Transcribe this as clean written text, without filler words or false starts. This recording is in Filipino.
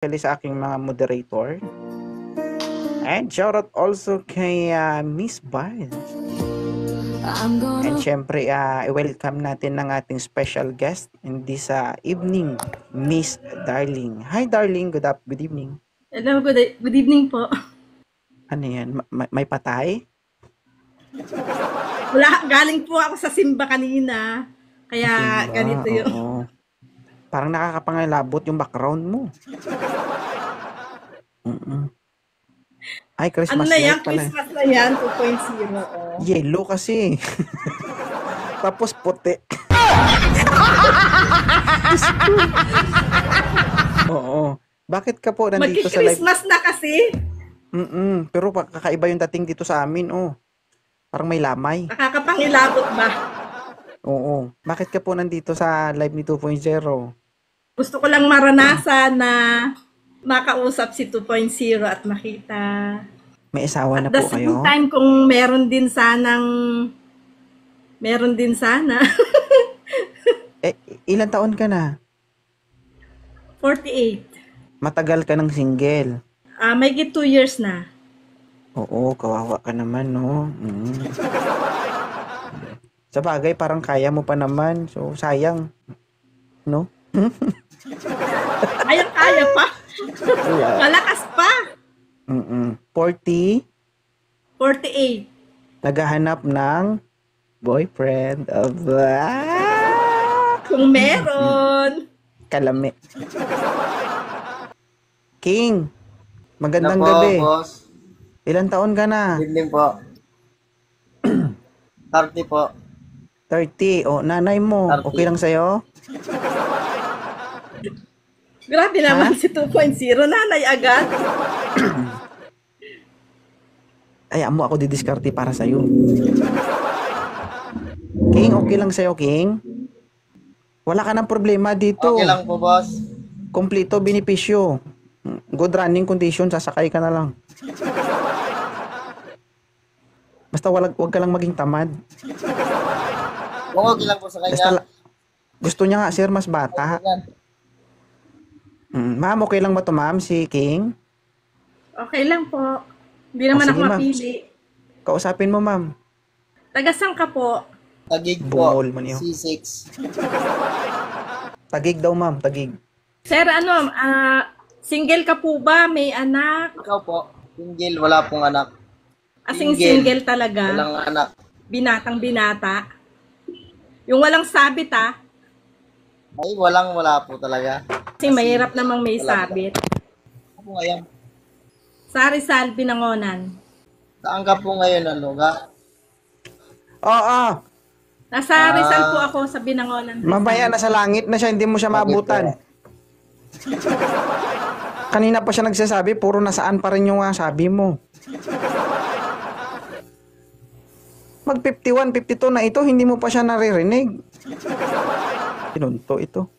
sa aking mga moderator. And shoutout also kay Miss Barnes. And syempre, i-welcome natin ng ating special guest in this evening, Miss Darling. Hi Darling, good evening. Hello, good evening po. Ano yan? May patay? Wala, galing po ako sa simba kanina. Kaya Simba, ganito yung... oo. Parang nakakapangilabot yung background mo. Ay, Christmas Ano na yan? light pala. Christmas na yan, 2.0. Oh. Yellow kasi. Tapos puti. Oo. Bakit ka po nandito sa live? Magki-Christmas na kasi. Pero kakaiba yung dating dito sa amin, oh. Parang may lamay. Nakakapangilabot ba? Oo. Bakit ka po nandito sa live ni 2.0? Gusto ko lang maranasan na makausap si 2.0 at makita. May asawa na At the po same kayo? time, kung meron din sana. Ilan taon ka na? 48. Matagal ka ng single. May 2 years na. Oo, kawawa ka naman, no? Sa bagay, parang kaya mo pa naman. So, sayang. No? Kaya pa. Malakas pa. 40, 48. naghahanap ng boyfriend. Kung meron. Kalami. King, magandang Hello po, gabi. boss. Ilan taon ka na? Good evening po. 30 po. 30. O, nanay mo, 30. okay lang sa'yo? Grabe naman si 2.0. Nanay agad. Ayaw mo ako didiskarte para sa'yo. King, okay lang sa'yo, King? Wala ka ng problema dito. Okay lang po, boss. Kompleto benepisyo. Good running condition, sasakay ka na lang. Basta wag ka lang maging tamad. Okay lang po sa kanya. Gusto niya nga, sir, mas bata. Ma'am, okay lang ba to, ma'am, si King? Okay lang po. Hindi naman sige, ako ma'am. mapili. Kausapin mo, ma'am. Tagasang ka po. Tagig po. Bungol man yun. C6. Tagig daw, ma'am, tagig. Sir, single ka po ba? May anak? Ikaw po. Single, wala pong anak. Asing single talaga? Walang anak. Binatang binata? Yung walang sabit Ay, wala po talaga. Kasi mahirap namang may sabit. Ako ngayon. Sa Rizal, Binangonan. Saan ka po ngayon, lugar? Oo. Nasa Rizal po ako sa Binangonan. Rizal. Mamaya nasa langit na siya, hindi mo siya maabutan. Kanina pa siya nagsasabi, puro nasaan pa rin yung sabi mo. Mag 51, 52 na ito, hindi mo pa siya naririnig. Pinunto ito.